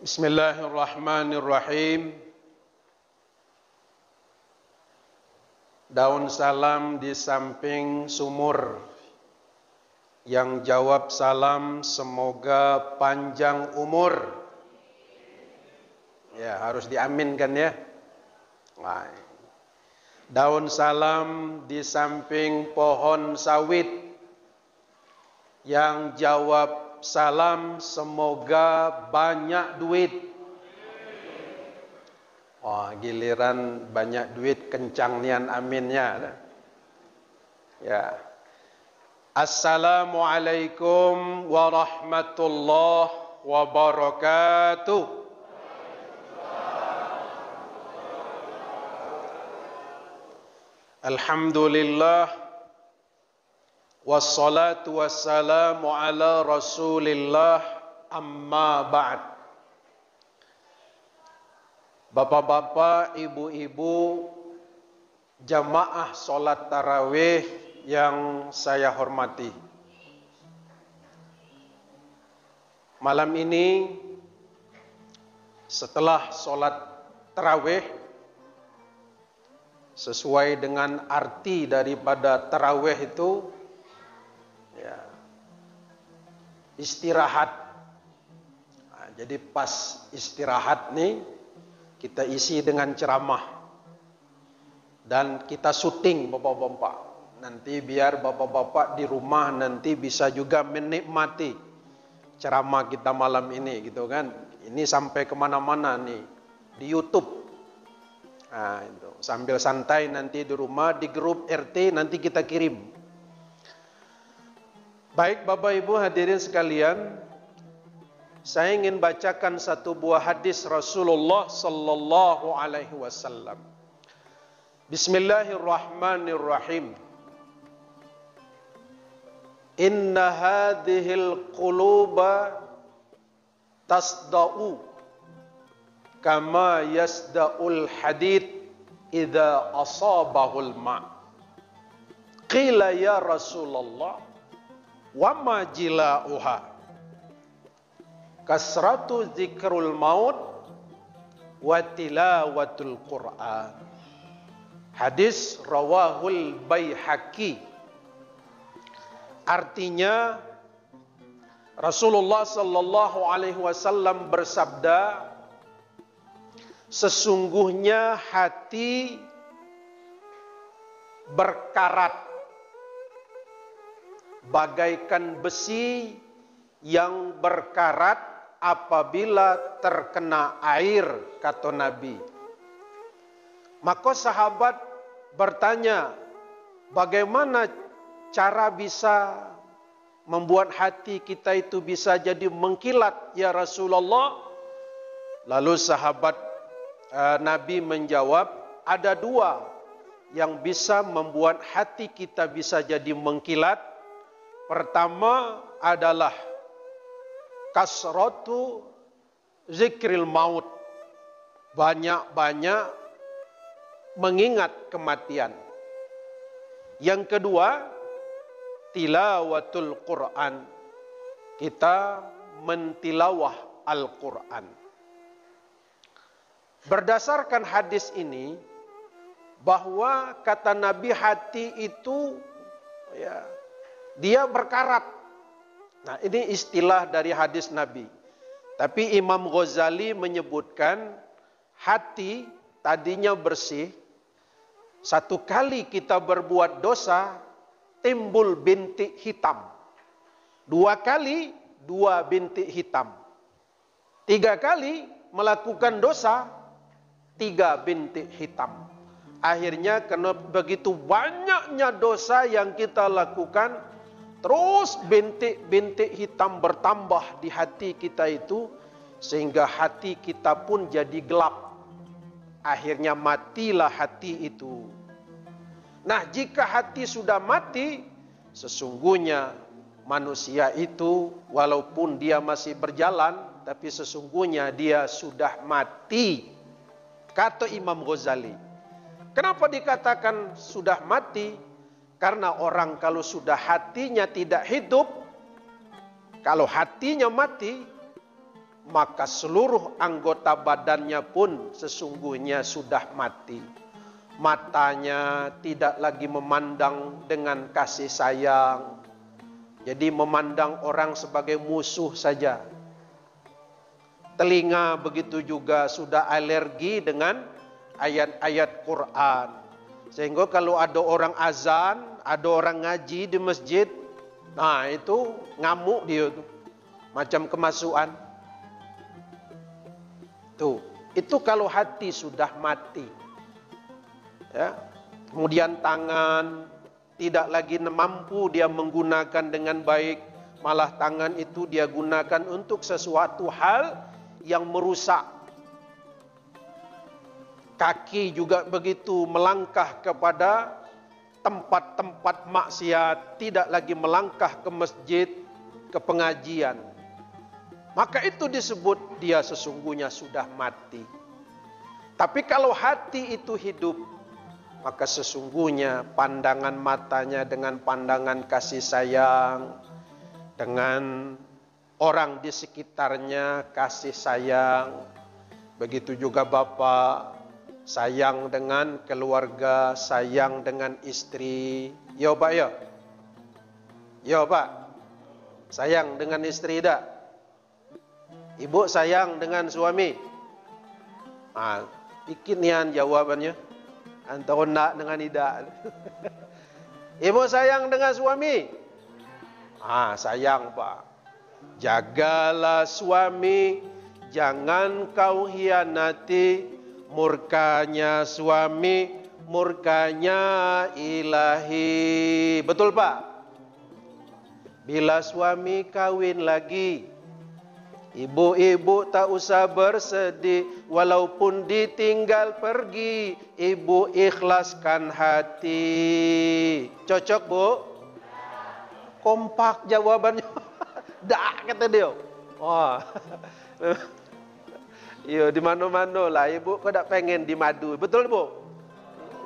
Bismillahirrahmanirrahim. Daun salam di samping sumur. Yang jawab salam semoga panjang umur. Ya, harus diaminkan ya. Nah. Daun salam di samping pohon sawit. Yang jawab salam semoga banyak duit. Wah, giliran banyak duit kencang nian aminnya. Ya. Assalamualaikum warahmatullahi wabarakatuh. Alhamdulillah wassalatu wassalamu ala Rasulillah, amma ba'd. Bapak-bapak, ibu-ibu, jamaah salat tarawih yang saya hormati. Malam ini setelah salat tarawih, sesuai dengan arti daripada tarawih itu ya, istirahat. Nah, jadi pas istirahat nih kita isi dengan ceramah dan kita syuting bapak-bapak. Nanti biar bapak-bapak di rumah nanti bisa juga menikmati ceramah kita malam ini gitu kan. Ini sampai kemana-mana nih di YouTube. Nah, itu sambil santai nanti di rumah di grup RT nanti kita kirim. Baik Bapak Ibu hadirin sekalian, saya ingin bacakan satu buah hadis Rasulullah sallallahu alaihi wasallam. Bismillahirrahmanirrahim. Inna hadhil quluba tasda'u kama yasda'ul hadid idza asabahul ma'. Qila ya Rasulullah wa ma jila'uha? Kasratu zikrul maut wa tilawatul Qur'an. Hadis rawahul Baihaqi. Artinya Rasulullah sallallahu alaihi wasallam bersabda, sesungguhnya hati berkarat bagaikan besi yang berkarat apabila terkena air, kata Nabi. Maka sahabat bertanya, bagaimana cara bisa membuat hati kita itu bisa jadi mengkilat ya Rasulullah? Lalu sahabat Nabi menjawab, ada dua yang bisa membuat hati kita bisa jadi mengkilat. Pertama adalah kasratu zikril maut, banyak-banyak mengingat kematian. Yang kedua, tilawatul Quran, kita mentilawah Al-Quran. Berdasarkan hadis ini, bahwa kata Nabi hati itu ya, dia berkarat. Nah, ini istilah dari hadis Nabi. Tapi Imam Ghazali menyebutkan hati tadinya bersih. Satu kali kita berbuat dosa, timbul bintik hitam. Dua kali, dua bintik hitam. Tiga kali melakukan dosa, tiga bintik hitam. Akhirnya karena begitu banyaknya dosa yang kita lakukan, terus bintik-bintik hitam bertambah di hati kita itu, sehingga hati kita pun jadi gelap. Akhirnya matilah hati itu. Nah, jika hati sudah mati, sesungguhnya manusia itu walaupun dia masih berjalan, tapi sesungguhnya dia sudah mati. Kata Imam Ghazali. Kenapa dikatakan sudah mati? Karena orang kalau sudah hatinya tidak hidup, kalau hatinya mati, maka seluruh anggota badannya pun sesungguhnya sudah mati. Matanya tidak lagi memandang dengan kasih sayang, jadi memandang orang sebagai musuh saja. Telinga begitu juga sudah alergi dengan ayat-ayat Quran. Sehingga kalau ada orang azan, ada orang ngaji di masjid, nah itu ngamuk dia tuh, macam kemasukan. Tuh, itu kalau hati sudah mati. Ya. Kemudian tangan tidak lagi mampu dia menggunakan dengan baik, malah tangan itu dia gunakan untuk sesuatu hal yang merusak. Kaki juga begitu, melangkah kepada tempat-tempat maksiat, tidak lagi melangkah ke masjid, ke pengajian. Maka itu disebut dia sesungguhnya sudah mati. Tapi kalau hati itu hidup, maka sesungguhnya pandangan matanya dengan pandangan kasih sayang, dengan orang di sekitarnya kasih sayang. Begitu juga Bapak, sayang dengan keluarga, sayang dengan istri. Ya Pak ya? Ya Pak? Sayang dengan istri tak? Ibu sayang dengan suami? Bikin nian jawabannya. Antara nak dengan tidak. Ibu sayang dengan suami? Sayang Pak. Jagalah suami, jangan kau hianati. Murkanya suami, murkanya ilahi. Betul Pak? Bila suami kawin lagi, ibu-ibu tak usah bersedih, walaupun ditinggal pergi, ibu ikhlaskan hati. Cocok Bu? Kompak jawabannya. Dak kata dia. Iya di mana-mana lah ibu kau tak pengen di madu. Betul Bu?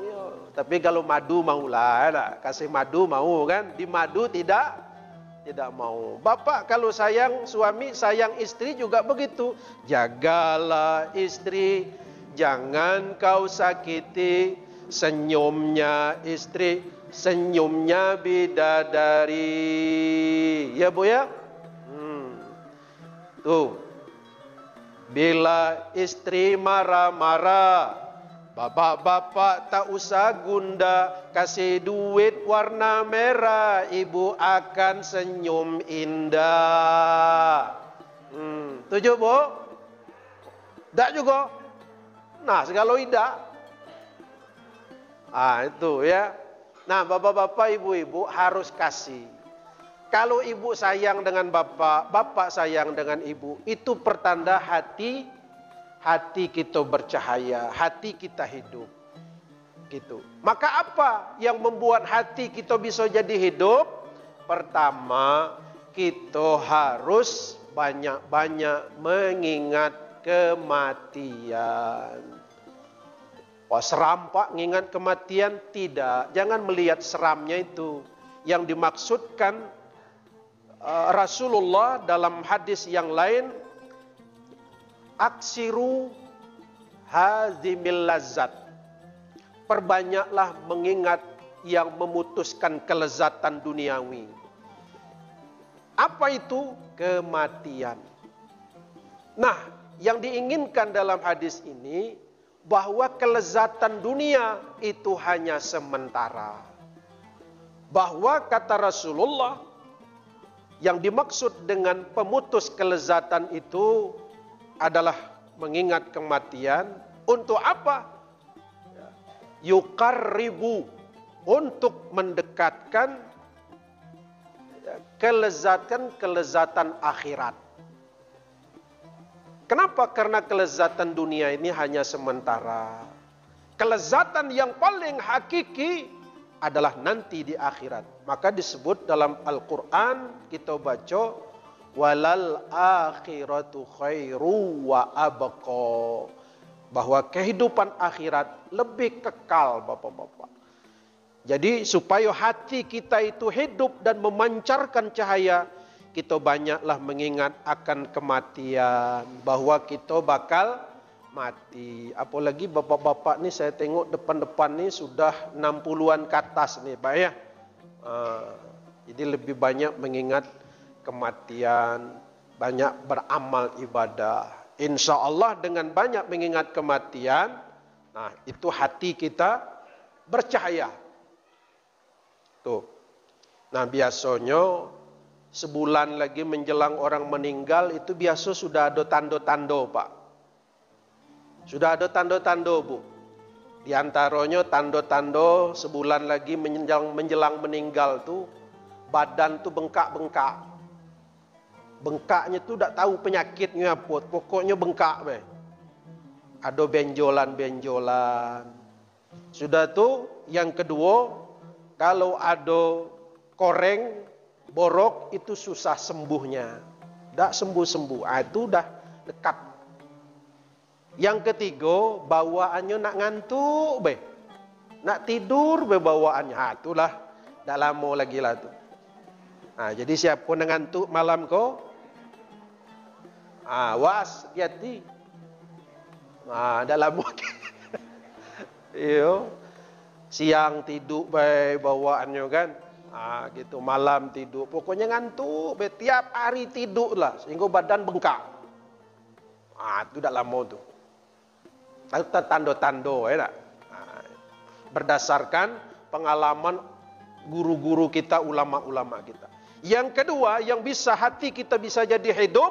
Iya. Tapi kalau madu maulah, nak kasih madu mau kan? Di madu tidak mau. Bapak kalau sayang suami, sayang istri juga begitu. Jagalah istri, jangan kau sakiti. Senyumnya istri, senyumnya bidadari. Ya Bu ya? Tuh. Bila istri marah-marah, bapak-bapak tak usah gunda, kasih duit warna merah, ibu akan senyum indah. Tujuh Bu? Tak juga? Nah, segala tidak. Itu ya. Nah, bapak-bapak, ibu-ibu harus kasih. Kalau ibu sayang dengan bapak, bapak sayang dengan ibu, itu pertanda hati kita bercahaya, hati kita hidup. Gitu. Maka apa yang membuat hati kita bisa jadi hidup? Pertama, kita harus banyak-banyak mengingat kematian. Seram Pak, mengingat kematian? Tidak. Jangan melihat seramnya itu. Yang dimaksudkan Rasulullah dalam hadis yang lain, aksiru hazimil lazat. Perbanyaklah mengingat yang memutuskan kelezatan duniawi. Apa itu? Kematian. Nah, yang diinginkan dalam hadis ini bahwa kelezatan dunia itu hanya sementara. Bahwa kata Rasulullah, yang dimaksud dengan pemutus kelezatan itu adalah mengingat kematian. Untuk apa? Yuqarribu, untuk mendekatkan kelezatan akhirat. Kenapa? Karena kelezatan dunia ini hanya sementara. Kelezatan yang paling hakiki adalah nanti di akhirat. Maka disebut dalam Al-Quran, kita baca, walal akhiratu khairu wa abqa. Bahwa kehidupan akhirat lebih kekal, bapak-bapak. Jadi supaya hati kita itu hidup dan memancarkan cahaya, kita banyaklah mengingat akan kematian, bahwa kita bakal mati. Apalagi bapak-bapak ni saya tengok depan-depan ni sudah 60-an ke atas ni, Pak ya. Jadi lebih banyak mengingat kematian, banyak beramal ibadah. Insya Allah dengan banyak mengingat kematian, nah itu hati kita bercahaya. Tuh. Nah biasanya sebulan lagi menjelang orang meninggal itu biasa sudah ada tanda-tanda, Pak. Sudah ada tanda-tanda, Bu. Di antaranya tanda-tanda sebulan lagi menjelang meninggal tu badan tu bengkak-bengkak. Bengkaknya tu tak tahu penyakitnya apa, pokoknya bengkak be. Ada benjolan-benjolan. Sudah tu yang kedua, kalau ada koreng borok itu susah sembuhnya. Tak sembuh-sembuh. Itu dah dekat. Yang ketiga, bawaannya nak ngantuk be. Nak tidur be bawaannya. Itulah dah lama lagi lah tu. Jadi siapa nak ngantuk malam ko? Was, hati-hati. Dah lama. Iyo. Siang tidur be bawaannya kan. Gitu malam tidur. Pokoknya ngantuk be, tiap hari tidur lah sehingga badan bengkak. Itu dah lama tu. Tanda-tanda ya tak? Berdasarkan pengalaman guru-guru kita, ulama-ulama kita. Yang kedua, yang bisa hati kita bisa jadi hidup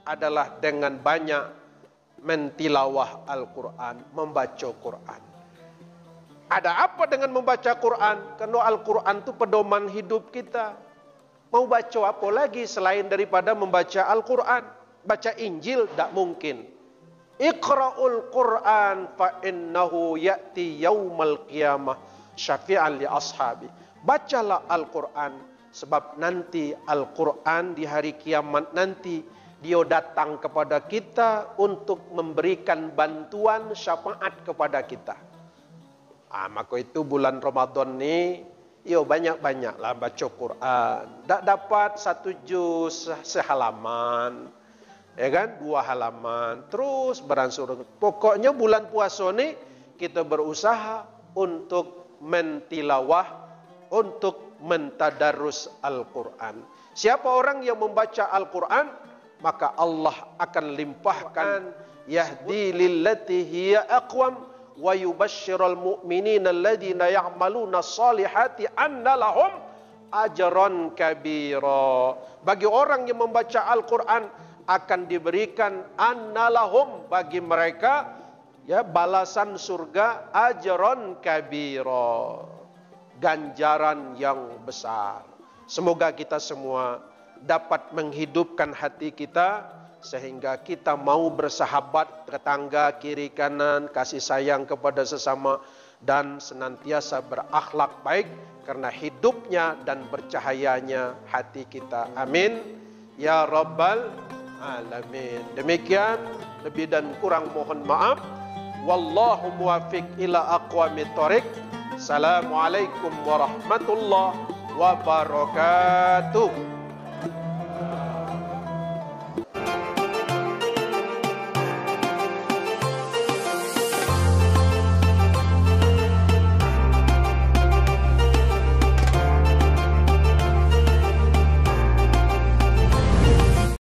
adalah dengan banyak mentilawah Al-Quran, membaca Quran. Ada apa dengan membaca Quran? Karena Al-Quran itu pedoman hidup kita. Mau baca apa lagi selain daripada membaca Al-Quran? Baca Injil tak mungkin. Iqra'ul Quran fa innahu ya'ti yaumal qiyamah syafi'an li ashabi. Bacalah Al-Quran sebab nanti Al-Quran di hari kiamat nanti dia datang kepada kita untuk memberikan bantuan syafaat kepada kita. Maka itu bulan Ramadan ni banyak-banyaklah baca Quran. Tak dapat 1 juz sehalaman. Ya kan? 2 halaman. Terus beransur. Pokoknya bulan puasa ni kita berusaha untuk mentilawah, untuk mentadarus Al-Quran. Siapa orang yang membaca Al-Quran, maka Allah akan limpahkan yahdi lillati hiya aqwam wa yubashshiral mu'minina alladhina ya'maluna shalihati anna lahum ajran kabira. Bagi orang yang membaca Al-Quran akan diberikan annalahum bagi mereka balasan surga ajron kabira, ganjaran yang besar. Semoga kita semua dapat menghidupkan hati kita sehingga kita mau bersahabat tetangga kiri kanan, kasih sayang kepada sesama dan senantiasa berakhlak baik karena hidupnya dan bercahayanya hati kita. Amin ya rabbal alamin. Demikian, lebih dan kurang mohon maaf. Wallahu muwaffiq ila aqwamit thoriq. Assalamualaikum warahmatullahi wabarakatuh.